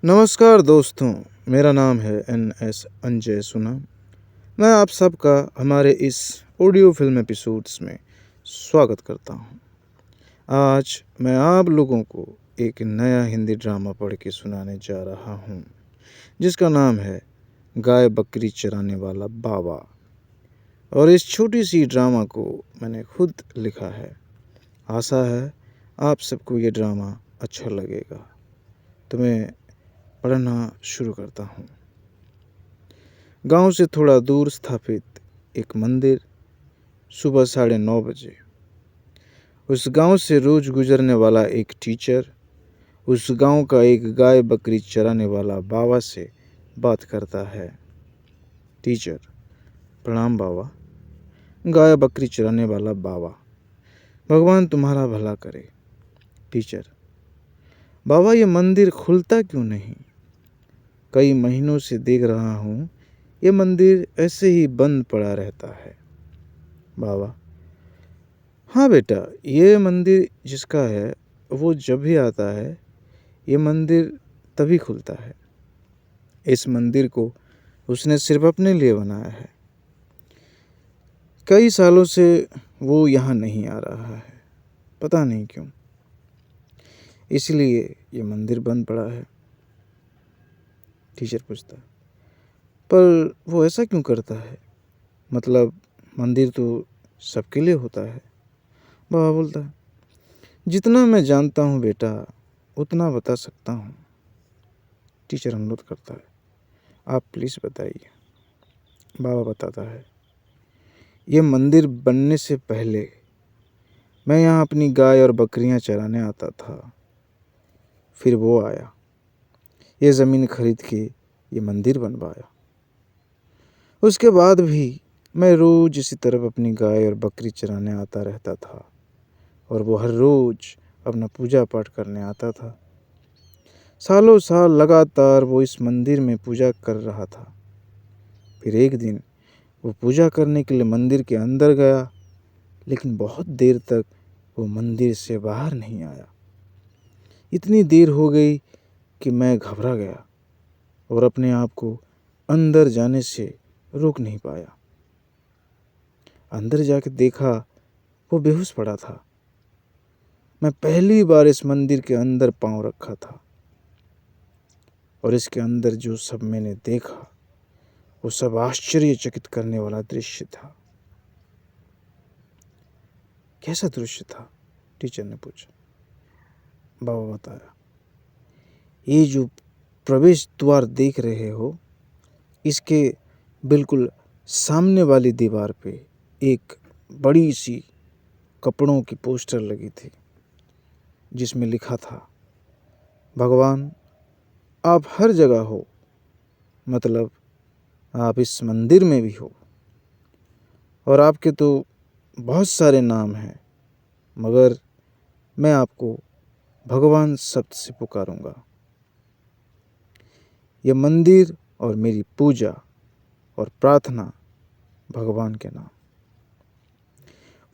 नमस्कार दोस्तों, मेरा नाम है एन.एस. अंजय सुना। मैं आप सबका हमारे इस ऑडियो फिल्म एपिसोड्स में स्वागत करता हूं। आज मैं आप लोगों को एक नया हिंदी ड्रामा पढ़ के सुनाने जा रहा हूं, जिसका नाम है गाय बकरी चराने वाला बाबा। और इस छोटी सी ड्रामा को मैंने खुद लिखा है। आशा है आप सबको ये ड्रामा अच्छा लगेगा। तो मैं पढ़ना शुरू करता हूँ। गांव से थोड़ा दूर स्थापित एक मंदिर। सुबह 9:30 बजे। उस गांव से रोज गुजरने वाला एक टीचर उस गांव का एक गाय बकरी चराने वाला बाबा से बात करता है। टीचर: प्रणाम बाबा। गाय बकरी चराने वाला बाबा: भगवान तुम्हारा भला करे। टीचर: बाबा, ये मंदिर खुलता क्यों नहीं? कई महीनों से देख रहा हूँ ये मंदिर ऐसे ही बंद पड़ा रहता है। बाबा: हाँ बेटा, ये मंदिर जिसका है वो जब भी आता है ये मंदिर तभी खुलता है। इस मंदिर को उसने सिर्फ अपने लिए बनाया है। कई सालों से वो यहाँ नहीं आ रहा है, पता नहीं क्यों। इसलिए ये मंदिर बंद पड़ा है। टीचर पूछता: पर वो ऐसा क्यों करता है? मतलब मंदिर तो सबके लिए होता है। बाबा बोलता है: जितना मैं जानता हूँ बेटा, उतना बता सकता हूँ। टीचर अनुरोध करता है: आप प्लीज़ बताइए। बाबा बताता है: ये मंदिर बनने से पहले मैं यहाँ अपनी गाय और बकरियाँ चराने आता था। फिर वो आया, ये ज़मीन खरीद के ये मंदिर बनवाया। उसके बाद भी मैं रोज़ इसी तरफ अपनी गाय और बकरी चराने आता रहता था और वो हर रोज़ अपना पूजा पाठ करने आता था। सालों साल लगातार वो इस मंदिर में पूजा कर रहा था। फिर एक दिन वो पूजा करने के लिए मंदिर के अंदर गया, लेकिन बहुत देर तक वो मंदिर से बाहर नहीं आया। इतनी देर हो गई कि मैं घबरा गया और अपने आप को अंदर जाने से रोक नहीं पाया। अंदर जाके देखा वो बेहोश पड़ा था। मैं पहली बार इस मंदिर के अंदर पाँव रखा था और इसके अंदर जो सब मैंने देखा वो सब आश्चर्यचकित करने वाला दृश्य था। कैसा दृश्य था? टीचर ने पूछा। बाबा बताया: ये जो प्रवेश द्वार देख रहे हो, इसके बिल्कुल सामने वाली दीवार पे एक बड़ी सी कपड़ों की पोस्टर लगी थी, जिसमें लिखा था: भगवान आप हर जगह हो, मतलब आप इस मंदिर में भी हो। और आपके तो बहुत सारे नाम हैं, मगर मैं आपको भगवान शब्द से पुकारूंगा। यह मंदिर और मेरी पूजा और प्रार्थना भगवान के नाम।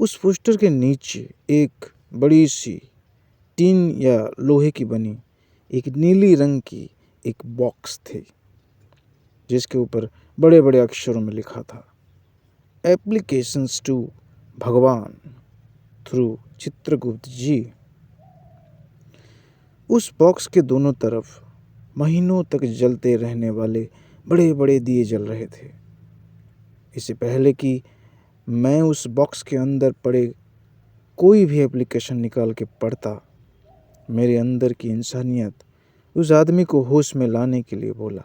उस पोस्टर के नीचे एक बड़ी सी टीन या लोहे की बनी एक नीली रंग की एक बॉक्स थी, जिसके ऊपर बड़े बड़े अक्षरों में लिखा था: एप्लीकेशंस टू भगवान थ्रू चित्रगुप्त जी। उस बॉक्स के दोनों तरफ महीनों तक जलते रहने वाले बड़े बड़े दिए जल रहे थे। इससे पहले कि मैं उस बॉक्स के अंदर पड़े कोई भी एप्लीकेशन निकाल के पढ़ता, मेरे अंदर की इंसानियत उस आदमी को होश में लाने के लिए बोला,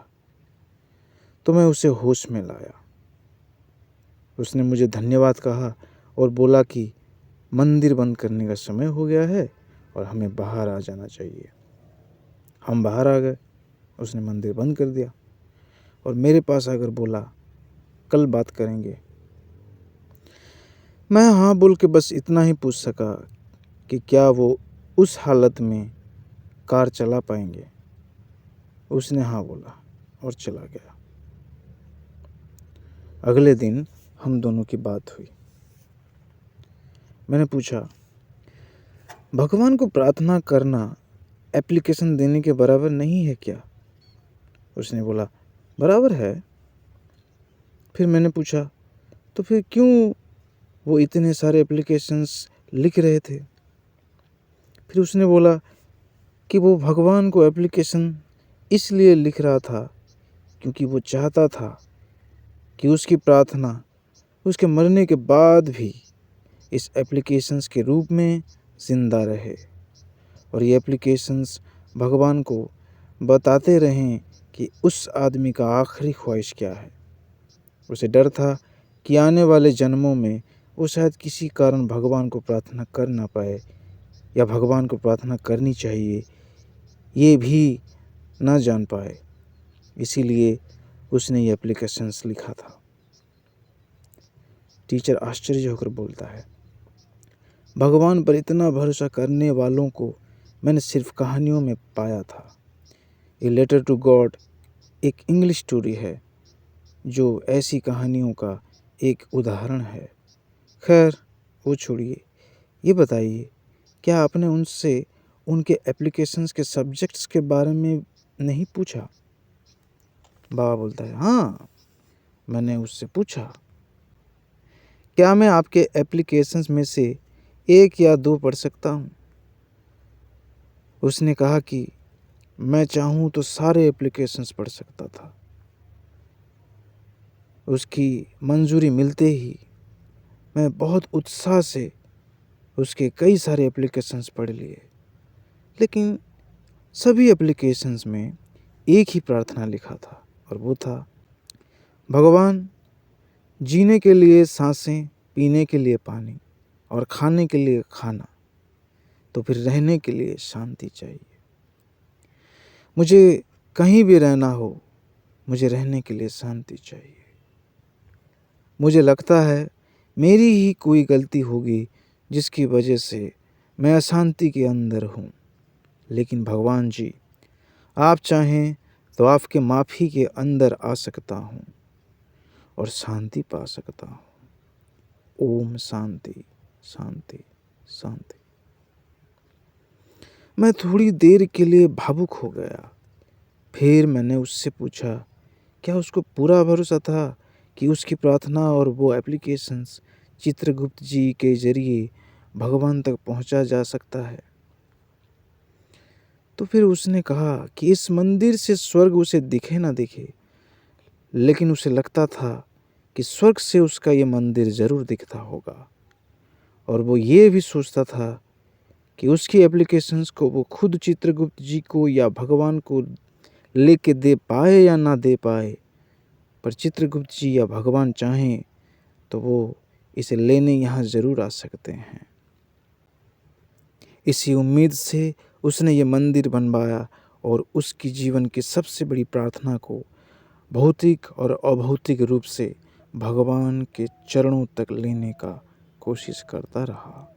तो मैं उसे होश में लाया। उसने मुझे धन्यवाद कहा और बोला कि मंदिर बंद करने का समय हो गया है और हमें बाहर आ जाना चाहिए। हम बाहर आ गए। उसने मंदिर बंद कर दिया और मेरे पास आकर बोला, कल बात करेंगे। मैं हाँ बोल के बस इतना ही पूछ सका कि क्या वो उस हालत में कार चला पाएंगे। उसने हाँ बोला और चला गया। अगले दिन हम दोनों की बात हुई। मैंने पूछा, भगवान को प्रार्थना करना एप्लीकेशन देने के बराबर नहीं है क्या? उसने बोला, बराबर है। फिर मैंने पूछा, तो फिर क्यों वो इतने सारे एप्लीकेशंस लिख रहे थे? फिर उसने बोला कि वो भगवान को एप्लीकेशन इसलिए लिख रहा था क्योंकि वो चाहता था कि उसकी प्रार्थना उसके मरने के बाद भी इस एप्लीकेशंस के रूप में ज़िंदा रहे, और ये एप्लीकेशंस भगवान को बताते रहें कि उस आदमी का आखिरी ख्वाहिश क्या है। उसे डर था कि आने वाले जन्मों में वो शायद किसी कारण भगवान को प्रार्थना कर ना पाए, या भगवान को प्रार्थना करनी चाहिए ये भी ना जान पाए। इसीलिए उसने ये एप्लीकेशंस लिखा था। टीचर आश्चर्य होकर बोलता है, भगवान पर इतना भरोसा करने वालों को मैंने सिर्फ कहानियों में पाया था। ए लेटर टू गॉड एक इंग्लिश स्टोरी है जो ऐसी कहानियों का एक उदाहरण है। खैर वो छोड़िए, ये बताइए, क्या आपने उनसे उनके एप्लीकेशंस के सब्जेक्ट्स के बारे में नहीं पूछा? बाबा बोलता है, हाँ, मैंने उससे पूछा, क्या मैं आपके एप्लीकेशंस में से 1 या 2 पढ़ सकता हूँ? उसने कहा कि मैं चाहूँ तो सारे एप्लीकेशंस पढ़ सकता था। उसकी मंजूरी मिलते ही मैं बहुत उत्साह से उसके कई सारे एप्लीकेशंस पढ़ लिए, लेकिन सभी एप्लीकेशंस में एक ही प्रार्थना लिखा था, और वो था, भगवान, जीने के लिए सांसें, पीने के लिए पानी और खाने के लिए खाना, तो फिर रहने के लिए शांति चाहिए। मुझे कहीं भी रहना हो, मुझे रहने के लिए शांति चाहिए। मुझे लगता है मेरी ही कोई गलती होगी जिसकी वजह से मैं अशांति के अंदर हूँ, लेकिन भगवान जी, आप चाहें तो आपके माफ़ी के अंदर आ सकता हूँ और शांति पा सकता हूँ। ओम शांति शांति शांति। मैं थोड़ी देर के लिए भावुक हो गया। फिर मैंने उससे पूछा, क्या उसको पूरा भरोसा था कि उसकी प्रार्थना और वो एप्लीकेशंस चित्रगुप्त जी के जरिए भगवान तक पहुंचा जा सकता है? तो फिर उसने कहा कि इस मंदिर से स्वर्ग उसे दिखे ना दिखे, लेकिन उसे लगता था कि स्वर्ग से उसका ये मंदिर ज़रूर दिखता होगा, और वो ये भी सोचता था कि उसकी एप्लीकेशंस को वो खुद चित्रगुप्त जी को या भगवान को लेके दे पाए या ना दे पाए, पर चित्रगुप्त जी या भगवान चाहें तो वो इसे लेने यहाँ ज़रूर आ सकते हैं। इसी उम्मीद से उसने ये मंदिर बनवाया और उसकी जीवन की सबसे बड़ी प्रार्थना को भौतिक और अभौतिक रूप से भगवान के चरणों तक लेने का कोशिश करता रहा।